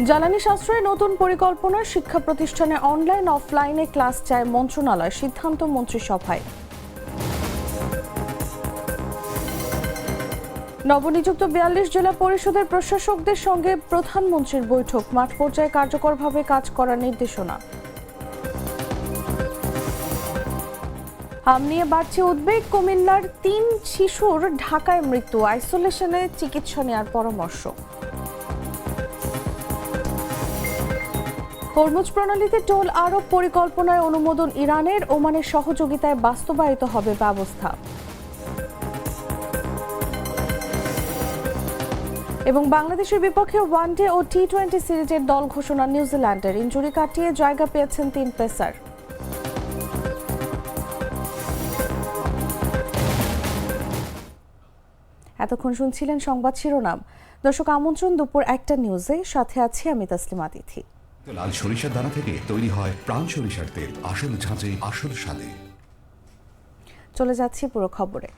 জ্বালানি সাশ্রয়ে নতুন পরিকল্পনায় শিক্ষা প্রতিষ্ঠানে অনলাইন অফলাইনে ক্লাস চায় মন্ত্রণালয়, সিদ্ধান্ত মন্ত্রিসভায়। নবনিযুক্ত ৪২ জেলা পরিষদের প্রশাসকদের সঙ্গে প্রধানমন্ত্রীর বৈঠক, মাঠ পর্যায়ে কার্যকরভাবে কাজ করার নির্দেশনা। হাম নিয়ে বাড়ছে উদ্বেগ, কুমিল্লার ৩ শিশুর ঢাকায় মৃত্যু, আইসোলেশনে চিকিৎসা নেওয়ার পরামর্শ। হরমুজ প্রণালীতে টোল আরোপ পরিকল্পনায় অনুমোদন ইরানের, ওমানের সহযোগিতায় বাস্তবায়িত হবে ব্যবস্থা। এবং বাংলাদেশের বিপক্ষে ওয়ানডে ও টি-20 সিরিজের দল ঘোষণা নিউজিল্যান্ডের, ইনজুরি কাটিয়ে জায়গা পেয়েছেন ৩ পেসার। এতক্ষণ শুনছিলেন সংবাদ শিরোনাম। দর্শক, আমন্ত্রণ দুপুর ১টা নিউজে, সাথে আছি আমি তাসলিমা তিথি। লাল সরিষার দানা থেকে তৈরি হয় প্রাণ সরিষার তেল, আসল ঝাঁঝে আসল স্বাদে। চলে যাচ্ছি পুরো খবরে।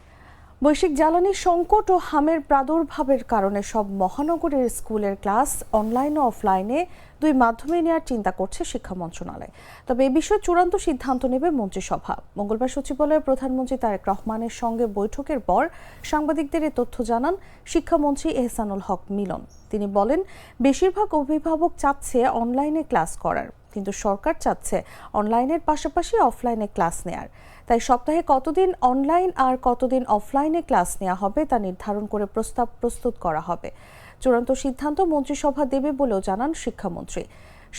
বৈশ্বিক জ্বালানি সংকট ও হামের প্রাদুর্ভাবের কারণে সব মহানগরীর স্কুলের ক্লাস অনলাইন ও অফলাইনে দুই মাধ্যমে নেওয়ার চিন্তা করছে শিক্ষা মন্ত্রণালয়। তবে এ বিষয়ে চূড়ান্ত সিদ্ধান্ত নেবে মন্ত্রিসভা। মঙ্গলবার সচিবালয়ে প্রধানমন্ত্রী তারেক রহমানের সঙ্গে বৈঠকের পর সাংবাদিকদের এ তথ্য জানান শিক্ষামন্ত্রী এহসানুল হক মিলন। তিনি বলেন, বেশিরভাগ অভিভাবক চাচ্ছে অনলাইনে ক্লাস করার, কিন্তু সরকার চাচ্ছে অনলাইনের পাশাপাশি অফলাইনে ক্লাস নেয়ার। তাই সপ্তাহে কতদিন অনলাইন আর কতদিন অফলাইনে ক্লাস নেওয়া হবে তা নির্ধারণ করে প্রস্তাব প্রস্তুত করা হবে। চূড়ান্ত সিদ্ধান্ত মন্ত্রিসভা দেবে বলেও জানান শিক্ষামন্ত্রী।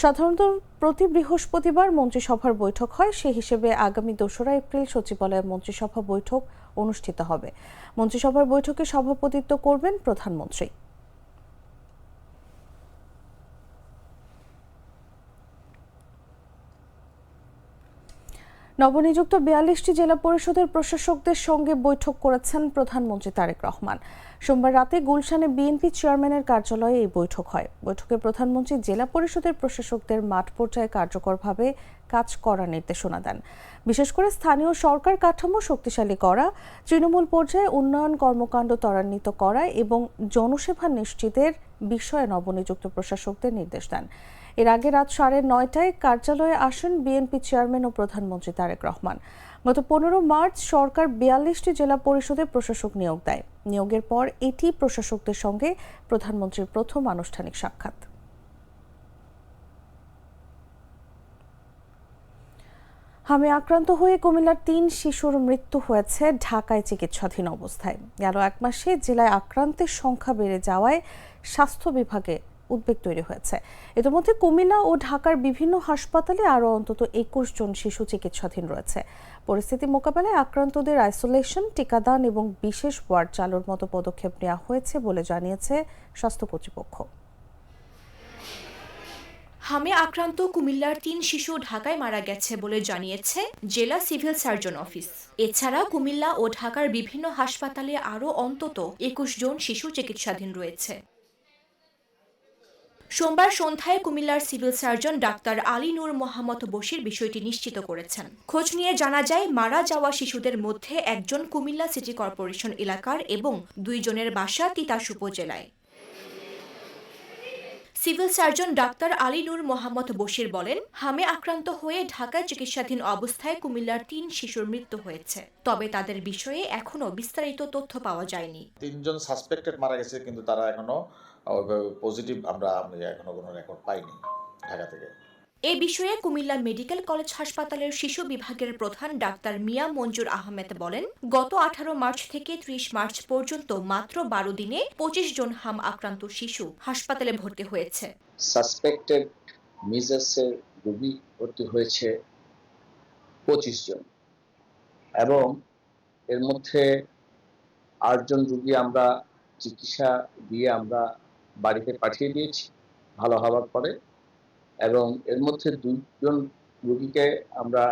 সাধারণত প্রতি বৃহস্পতিবার মন্ত্রিসভার বৈঠক হয়, সে হিসেবে আগামী ২রা এপ্রিল সচিবালয়ে মন্ত্রিসভা বৈঠক অনুষ্ঠিত হবে। মন্ত্রিসভার বৈঠকে সভাপতিত্ব করবেন প্রধানমন্ত্রী। নবনিযুক্ত ৪২টি জেলা পরিষদের প্রশাসকদের সঙ্গে বৈঠক করেছেন প্রধানমন্ত্রী তারেক রহমান। সোমবার রাতে গুলশানে বিএনপি চেয়ারম্যানের কার্যালয়ে এই বৈঠক হয়। বৈঠকে প্রধানমন্ত্রী জেলা পরিষদের প্রশাসকদের মাঠ পর্যায়ে কার্যকরভাবে কাজ করার নির্দেশনা দেন। বিশেষ করে স্থানীয় সরকার কাঠামো শক্তিশালী করা, তৃণমূল পর্যায়ে উন্নয়ন কর্মকাণ্ড ত্বরান্বিত করা এবং জনসেবা নিশ্চিতের বিষয়ে নবনিযুক্ত প্রশাসকদের নির্দেশ দেন। এর আগে রাত 9:30টায় কার্যালয়ে আসেন বিএনপি চেয়ারম্যান ও প্রধানমন্ত্রী তারেক রহমান। গত 15 মার্চ সরকার ৪২টি জেলা পরিষদে প্রশাসক নিয়োগ দেয়। নিয়োগের পর এটি প্রশাসকদের সঙ্গে প্রধানমন্ত্রীর প্রথম আনুষ্ঠানিক সাক্ষাৎ। হামে আক্রান্ত হয়ে কুমিল্লার ৩ শিশুর মৃত্যু হয়েছে ঢাকায় চিকিৎসাধীন অবস্থায়। গেল 1 মাসে জেলায় আক্রান্তের সংখ্যা বেড়ে যাওয়ায় স্বাস্থ্য বিভাগে উদ্বেগ তৈরি হয়েছে। ইতিমধ্যে কুমিল্লা ও ঢাকার বিভিন্ন হাসপাতালে আরও অন্তত ২১ জন শিশু চিকিৎসাধীন রয়েছে। পরিস্থিতি মোকাবেলায় আক্রান্তদের আইসোলেশন, টিকাদান এবং বিশেষ ওয়ার্ড চালুর মতো পদক্ষেপ নেওয়া হয়েছে বলে জানিয়েছে স্বাস্থ্য কর্তৃপক্ষ। হামে আক্রান্ত কুমিল্লার ৩ শিশু ঢাকায় মারা গেছে বলে জানিয়েছে জেলা সিভিল সার্জন অফিস। এছাড়া কুমিল্লা ও ঢাকার বিভিন্ন হাসপাতালে আরও অন্তত ২১ জন শিশু চিকিৎসাধীন রয়েছে। সোমবার সন্ধ্যায় কুমিল্লার সিভিল সার্জন ডাক্তার আলী নূর মোহাম্মদ বশির বিষয়টি নিশ্চিত করেছেন। খোঁজ নিয়ে জানা যায়, মারা যাওয়া শিশুদের মধ্যে একজন কুমিল্লা সিটি কর্পোরেশন এলাকার এবং ২ জনের বাসা তিতাস উপজেলায়। সিভিল সার্জন ডাক্তার আলী নূর মোহাম্মদ বশির বলেন, হামে আক্রান্ত হয়ে ঢাকায় চিকিৎসাধীন অবস্থায় কুমিল্লার ৩ শিশুর মৃত্যু হয়েছে। তবে তাদের বিষয়ে এখনো বিস্তারিত তথ্য পাওয়া যায়নি। ৩ জন সাসপেক্টেড মারা গেছে, কিন্তু তারা এখনো পজিটিভ আমরা এখনো কোনো রেকর্ড পাইনি ঢাকা থেকে। এ বিষয়ে কুমিল্লা মেডিকেল কলেজ হাসপাতালের শিশু বিভাগের প্রধান ডাক্তার মিয়া মঞ্জুর আহমেদ বলেন, গত 18 মার্চ থেকে 30 মার্চ পর্যন্ত মাত্র 12 দিনে 25 জন হাম আক্রান্ত শিশু হাসপাতালে ভর্তি হয়েছে। সাসপেক্টেড মিজেলসের রোগী ভর্তি হয়েছে 25 জন এবং এর মধ্যে 8 জন রোগী আমরা চিকিৎসা দিয়ে আমরা বাড়িতে পাঠিয়ে দিয়েছি ভালো হওয়ার পরে, এবং এর মধ্যে 2 জন রোগীকে আমরা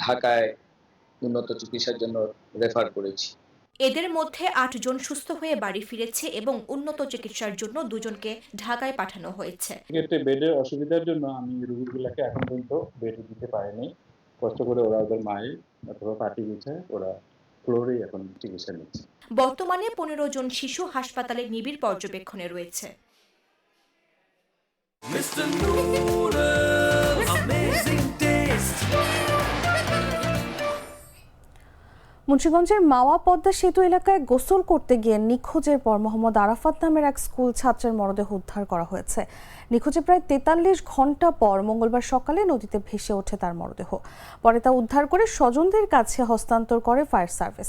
ঢাকায় উন্নত চিকিৎসার জন্য রেফার করেছি। এদের মধ্যে 8 জন সুস্থ হয়ে বাড়ি ফিরেছে এবং উন্নত চিকিৎসার জন্য 2 জনকে ঢাকায় পাঠানো হয়েছে। ক্ষেত্রে বেডের অসুবিধার জন্য আমি রোগীগুলোকে এখন পর্যন্ত বেডে দিতে পারিনি। কষ্ট করে ওরা ওদের মায়ে অথবা পার্টি দিচ্ছে, ওরা ফ্লোরেই এখন চিকিৎসা নিচ্ছে। বর্তমানে 15 জন শিশু হাসপাতালে নিবিড় পর্যবেক্ষণে রয়েছে। Mr. Noodles, amazing taste. মুন্সিগঞ্জের মাওয়া পদ্মা সেতু এলাকায় গোসল করতে গিয়ে নিখোঁজের পর মোহাম্মদ আরাফাত নামের এক স্কুল ছাত্রের মরদেহ উদ্ধার করা হয়েছে। নিখোঁজে প্রায় ৪৩ ঘন্টা পর মঙ্গলবার সকালে নদীতে ভেসে ওঠে তার মরদেহ। পরে তা উদ্ধার করে স্বজনদের কাছে হস্তান্তর করে ফায়ার সার্ভিস।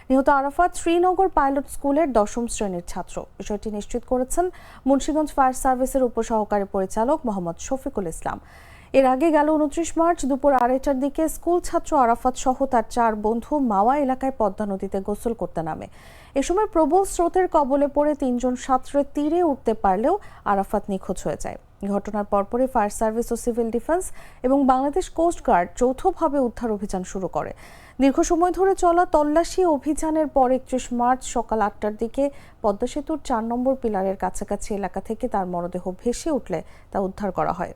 নিহত আরাফাত শ্রীনগর পাইলট স্কুলের ১০ম শ্রেণীর ছাত্র। বিষয়টি নিশ্চিত করেছেন মুন্সিগঞ্জ ফায়ার সার্ভিসের উপসহকারী পরিচালক মোহাম্মদ শফিকুল ইসলাম। এর আগে গেল ২৯ মার্চ দুপুর ২:৩০টার দিকে স্কুল ছাত্র আরাফাত সহ তার ৪ বন্ধু মাওয়া এলাকায় পদ্মা নদীতে গোসল করতে নামে। এ সময় প্রবল স্রোতের কবলে পড়ে ৩ জন ছাত্র তীরে উঠতে পারলেও আরাফাত নিখোঁজ হয়ে যায়। ঘটনার পরপরই ফায়ার সার্ভিস ও সিভিল ডিফেন্স এবং বাংলাদেশ কোস্ট গার্ড যৌথভাবে উদ্ধার অভিযান শুরু করে। দীর্ঘ সময় ধরে চলা তল্লাশি অভিযানের পর ৩১ মার্চ সকাল ৮টার দিকে পদ্মা সেতুর ৪ নম্বর পিলারের কাছাকাছি এলাকা থেকে তার মরদেহ ভেসে উঠলে তা উদ্ধার করা হয়।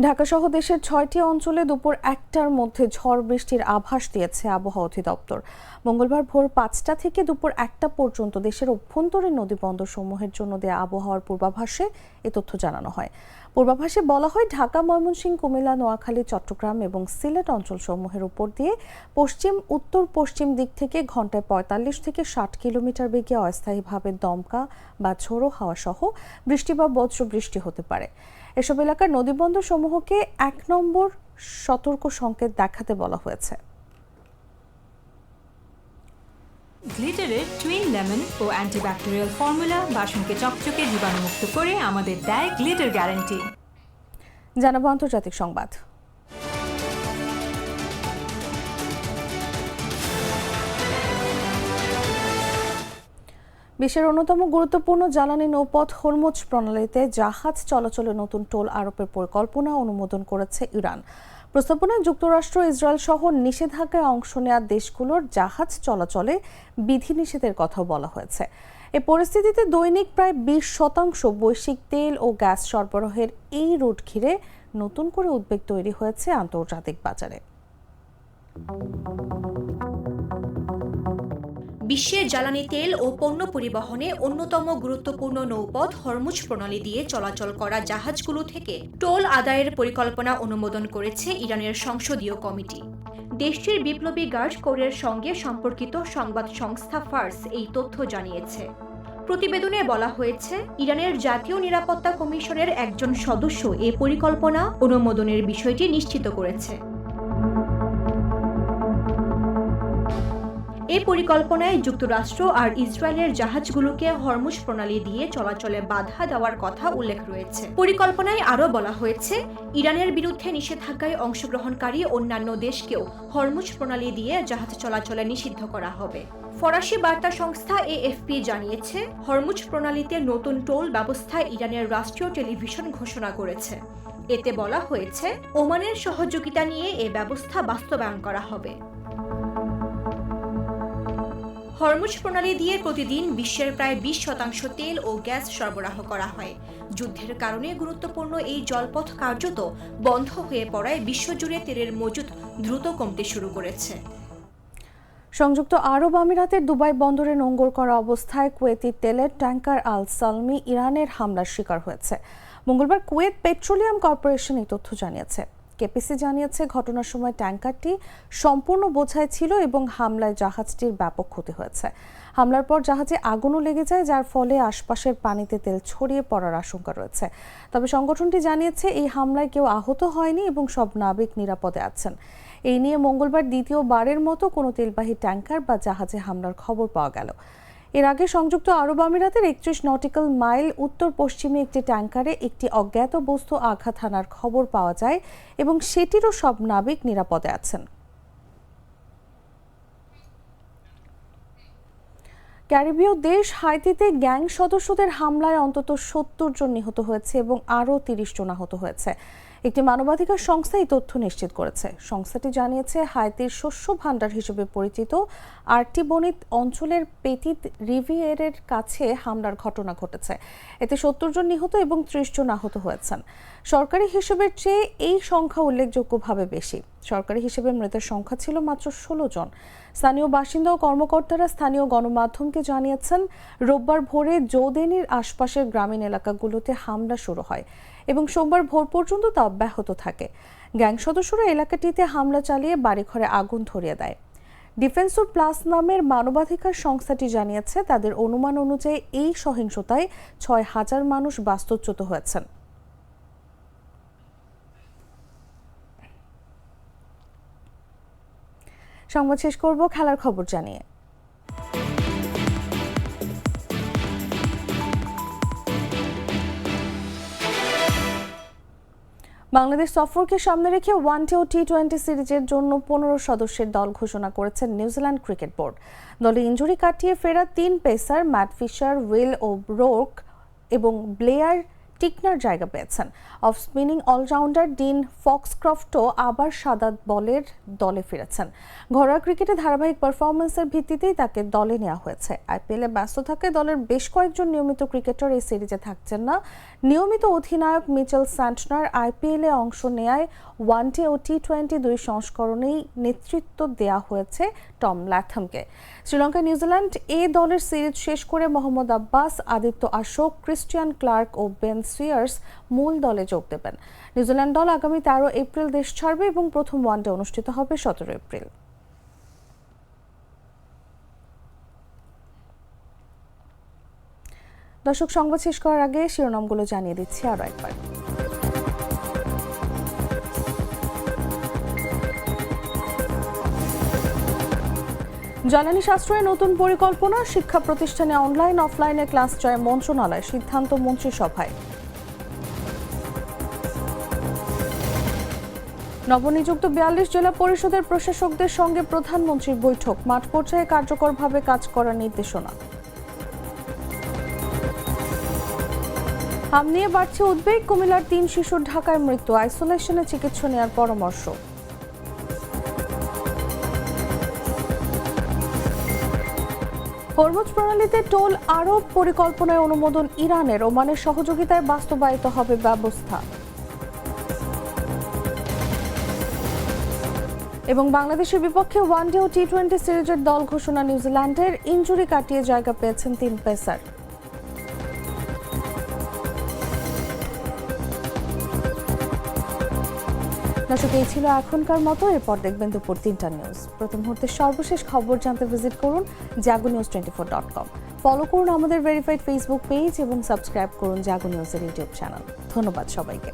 ঢাকা সহ দেশের ৬টি অঞ্চলে দুপুর ১টার মধ্যে ঝড় বৃষ্টির আভাস দিয়েছে আবহাওয়া অধিদপ্তর। মঙ্গলবার ভোর ৫টা থেকে দুপুর ১টা পর্যন্ত দেশের অভ্যন্তরীণ নদীবন্দর সমূহের জন্য দেয়া আবহাওয়ার পূর্বাভাসে এ তথ্য জানানো হয়। পূর্বাভাসে বলা হয়, ঢাকা, ময়মনসিংহ, কুমিল্লা, নোয়াখালী, চট্টগ্রাম এবং সিলেট অঞ্চলসমূহের উপর দিয়ে পশ্চিম উত্তর পশ্চিম দিক থেকে ঘন্টায় ৪৫ থেকে ৬০ কিলোমিটার বেগে অস্থায়ীভাবে দমকা বা ঝোড়ো হাওয়া সহ বৃষ্টি বা বজ্র বৃষ্টি হতে পারে। এসব এলাকার নদীবন্দর সমূহকে ১ নম্বর সতর্ক সংকেত দেখাতে বলা হয়েছে। গ্লিটারের টুইন লেমন ও অ্যান্টিব্যাকটেরিয়াল ফর্মুলা বাসনকে চকচকে জীবাণুমুক্ত করে আমাদের দেয় গ্লিটার গ্যারান্টি। জানাবো আন্তর্জাতিক সংবাদ। বিশ্বের অন্যতম গুরুত্বপূর্ণ জ্বালানি নৌপথ হরমুজ প্রণালীতে জাহাজ চলাচলে নতুন টোল আরোপের পরিকল্পনা অনুমোদন করেছে ইরান। প্রস্তাবনায় যুক্তরাষ্ট্র, ইসরায়েল সহ নিষেধাজ্ঞায় অংশ নেওয়া দেশগুলোর জাহাজ চলাচলে বিধিনিষেধের কথাও বলা হয়েছে। এ পরিস্থিতিতে দৈনিক প্রায় ২০% বৈশ্বিক তেল ও গ্যাস সরবরাহের এই রুট ঘিরে নতুন করে উদ্বেগ তৈরি হয়েছে আন্তর্জাতিক বাজারে। বিশ্বের জ্বালানি তেল ও পণ্য পরিবহনে অন্যতম গুরুত্বপূর্ণ নৌপথ হরমুজ প্রণালী দিয়ে চলাচল করা জাহাজগুলো থেকে টোল আদায়ের পরিকল্পনা অনুমোদন করেছে ইরানের সংসদীয় কমিটি। দেশটির বিপ্লবী গার্ড কোরের সঙ্গে সম্পর্কিত সংবাদ সংস্থা ফার্স এই তথ্য জানিয়েছে। প্রতিবেদনে বলা হয়েছে, ইরানের জাতীয় নিরাপত্তা কমিশনের একজন সদস্য এ পরিকল্পনা অনুমোদনের বিষয়টি নিশ্চিত করেছে। এই পরিকল্পনায় যুক্তরাষ্ট্র আর ইসরায়েলের জাহাজগুলোকে হরমুজ প্রণালী দিয়ে চলাচলে বাধা দেওয়ার কথা উল্লেখ রয়েছে। পরিকল্পনায় আরও বলা হয়েছে, ইরানের বিরুদ্ধে নিষেধাজ্ঞায় অংশগ্রহণকারী অন্যান্য দেশকেও হরমুজ প্রণালী দিয়ে জাহাজ চলাচলে নিষিদ্ধ করা হবে। ফরাসি বার্তা সংস্থা এএফপি জানিয়েছে, হরমুজ প্রণালীতে নতুন টোল ব্যবস্থা ইরানের রাষ্ট্রীয় টেলিভিশন ঘোষণা করেছে। এতে বলা হয়েছে, ওমানের সহযোগিতা নিয়ে এ ব্যবস্থা বাস্তবায়ন করা হবে। হরমুজ প্রণালী দিয়ে প্রতিদিন বিশ্বের প্রায় ২০% তেল ও গ্যাস সরবরাহ করা হয়। যুদ্ধের কারণে গুরুত্বপূর্ণ এই জলপথ কার্যত বন্ধ হয়ে পড়ায় বিশ্বজুড়ে তেলের মজুদ দ্রুত কমতে শুরু করেছে। সংযুক্ত আরব আমিরাতের দুবাই বন্দরে নোঙর করা অবস্থায় কুয়েতি তেলের ট্যাঙ্কার আল সালমি ইরানের হামলার শিকার হয়েছে। মঙ্গলবার কুয়েত পেট্রোলিয়াম কর্পোরেশন এই তথ্য জানিয়েছে। কেপিসি জানিয়েছে, ঘটনার সময় ট্যাঙ্কারটি সম্পূর্ণ বোঝাই ছিল এবং হামলায় জাহাজটির ব্যাপক ক্ষতি হয়েছে। হামলার পর জাহাজে আগুনও লেগে যায়, যার ফলে আশপাশের পানিতে তেল ছড়িয়ে পড়ার আশঙ্কা রয়েছে। তবে সংগঠনটি জানিয়েছে, এই হামলায় কেউ আহত হয়নি এবং সব নাবিক নিরাপদে আছেন। এই নিয়ে মঙ্গলবার দ্বিতীয়বারের মতো কোনো তেলবাহী ট্যাঙ্কার বা জাহাজে হামলার খবর পাওয়া গেল। এর আগে সংযুক্ত আরব আমিরাতের ৩১ নটিক্যাল মাইল উত্তর পশ্চিমে একটি ট্যাঙ্কারে একটি অজ্ঞাত বস্তু আঘাত হানার খবর পাওয়া যায় এবং সেটিরও সব নাবিক নিরাপদে আছেন। ক্যারিবীয় দেশ হাইতিতে গ্যাং সদস্যদের হামলায় অন্তত ৭০ জন নিহত হয়েছে এবং আরও ৩০ জন আহত হয়েছে। একটি মানবাধিকার সংস্থা এই তথ্য নিশ্চিত করেছে। সংস্থাটি জানিয়েছে, হাইতির শস্য ভাণ্ডার হিসেবে পরিচিত আর্টিবনিত অঞ্চলের পেটিত রিভিয়েরের কাছে হামলার ঘটনা ঘটেছে। এতে 70 জন নিহত এবং 30 জন আহত হয়েছেন। সরকারি হিসেবের চেয়ে এই সংখ্যা উল্লেখযোগ্যভাবে বেশি। সরকারি হিসেবে মৃতের সংখ্যা ছিল মাত্র 16 জন। স্থানীয় বাসিন্দা ও কর্মকর্তারা স্থানীয় গণমাধ্যমকে জানিয়েছেন, রোববার ভোরে জৌদেনির আশপাশের গ্রামীণ এলাকাগুলোতে হামলা শুরু হয় এবং সোমবার ভোর পর্যন্ত তা অব্যাহত থাকে। গ্যাং সদস্যরা এলাকাটিতে হামলা চালিয়ে বাড়িঘরে আগুন ধরিয়ে দেয়। ডিফেন্সর প্লাস নামের মানবাধিকার সংস্থাটি জানিয়েছে, তাদের অনুমান অনুযায়ী এই সহিংসতায় 6000 মানুষ বাস্তুচ্যুত হয়েছেন। সংবাদ শেষ করব খেলার খবর জানিয়ে। বাংলাদেশ সফরকে সামনে রেখে ওয়ানডে ও টি-20 সিরিজের জন্য 15 সদস্যের দল ঘোষণা করেছেন নিউজিল্যান্ড ক্রিকেট বোর্ড। দলে ইনজুরি কাটিয়ে ফেরা 3 পেসার ম্যাট ফিশার, উইল ও'রোর্ক এবং ব্লেয়ার টিকনার জায়গা পেয়েছেন। অফ স্পিনিং অলরাউন্ডার ডিন ফক্সক্রফটও আবার সাদা বলের দলে ফিরেছেন। ঘরোয়া ক্রিকেটে ধারাবাহিক পারফরমেন্সের ভিত্তিতেই তাকে দলে নেওয়া হয়েছে। আইপিএলে ব্যস্ত থাকায় দলের বেশ কয়েকজন নিয়মিত ক্রিকেটার এই সিরিজে থাকছেন না। নিয়মিত অধিনায়ক মিচেল স্যান্টনার আইপিএলে অংশ নেয় ওয়ানডে ও টি-20 দুই সংস্করণেই নেতৃত্ব দেওয়া হয়েছে টম ল্যাথমকে। শ্রীলঙ্কা নিউজিল্যান্ড এ দলের সিরিজ শেষ করে মোহাম্মদ আব্বাস, আদিত্য আশোক, ক্রিস্টিয়ান ক্লার্ক ও বেন সুয়ার্স মূল দলে যোগ দেবেন। নিউজিল্যান্ড দল আগামী 13 এপ্রিল দেশ ছাড়বে এবং প্রথম ওয়ানডে অনুষ্ঠিত হবে 17 এপ্রিল। দর্শক, সংবাদ শেষ করার আগে শিরোনামগুলো জানিয়ে দিচ্ছি আরও একবার। জ্বালানি সাশ্রয়ে নতুন পরিকল্পনা, শিক্ষা প্রতিষ্ঠানে অনলাইন অফলাইনে ক্লাস চায় মন্ত্রণালয়, সিদ্ধান্ত মন্ত্রিসভায়। নবনিযুক্ত 42 জেলা পরিষদের প্রশাসকদের সঙ্গে প্রধানমন্ত্রীর বৈঠক, মাঠ পর্যায়ে কার্যকরভাবে কাজ করার নির্দেশনা। হাম নিয়ে বাড়ছে উদ্বেগ, কুমিল্লার 3 শিশুর ঢাকায় মৃত্যু, আইসোলেশনে চিকিৎসা নেওয়ার পরামর্শ। হরমুজ প্রণালীতে টোল আরোপ পরিকল্পনায় অনুমোদন ইরানের, ওমানের সহযোগিতায় বাস্তবায়িত হবে ব্যবস্থা। এবং বাংলাদেশের বিপক্ষে ওয়ানডে ও টি-20 সিরিজের দল ঘোষণা নিউজিল্যান্ডের, ইনজুরি কাটিয়ে জায়গা পেয়েছেন 3 পেসার। দর্শক, এই ছিল এখনকার মতো। এরপর দেখবেন দুপুর 3টা নিউজ। প্রতি মুহূর্তের সর্বশেষ খবর জানতে ভিজিট করুন jagonews24.com। ফলো করুন আমাদের ভেরিফাইড ফেসবুক পেজ এবং সাবস্ক্রাইব করুন জাগো নিউজের ইউটিউব চ্যানেল। ধন্যবাদ সবাইকে।